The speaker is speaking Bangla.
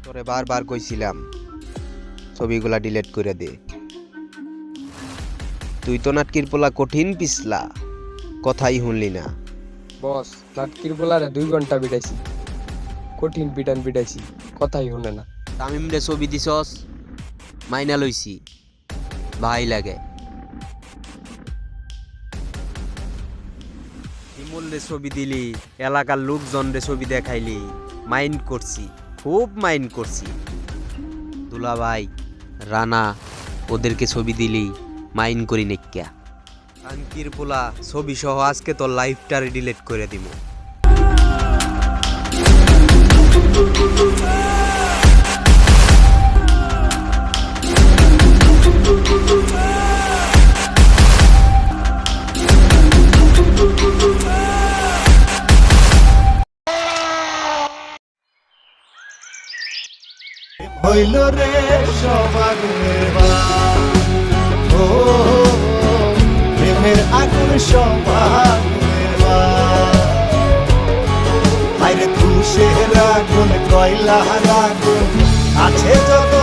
তোরে বারবার কইছিলাম ছবিগুলা ডিলিট করে দে। তুই তো নাটকির পোলা কঠিন পিছলা, কথাই শুনলি না। বস নাটকির বলারে 2 ঘন্টা পিটাইছি, কঠিন পিটান পিটাইছি, কথাই শুনে না। তামিম রে ছবি দিছস, মাইনা লইছি, ভাই লাগে। শিমুল রে ছবি দিলি, এলাকার লোকজন রে ছবি দেখাইলি, মাইন্ড করছি, খুব মাইন্ড করছি। দুলা ভাই, রানা ওদেরকে ছবি দিলি, মাইন্ড করি নেক্কা। আঙ্কির পোলা ছবি সহ আজকে তোর লাইফটারে ডিলিট করে দিব। হইল রে সবাগুনের ও প্রেমের আগুন সবাগুনের আইরে তুষের আগুন কয়লার আগুন আছে যত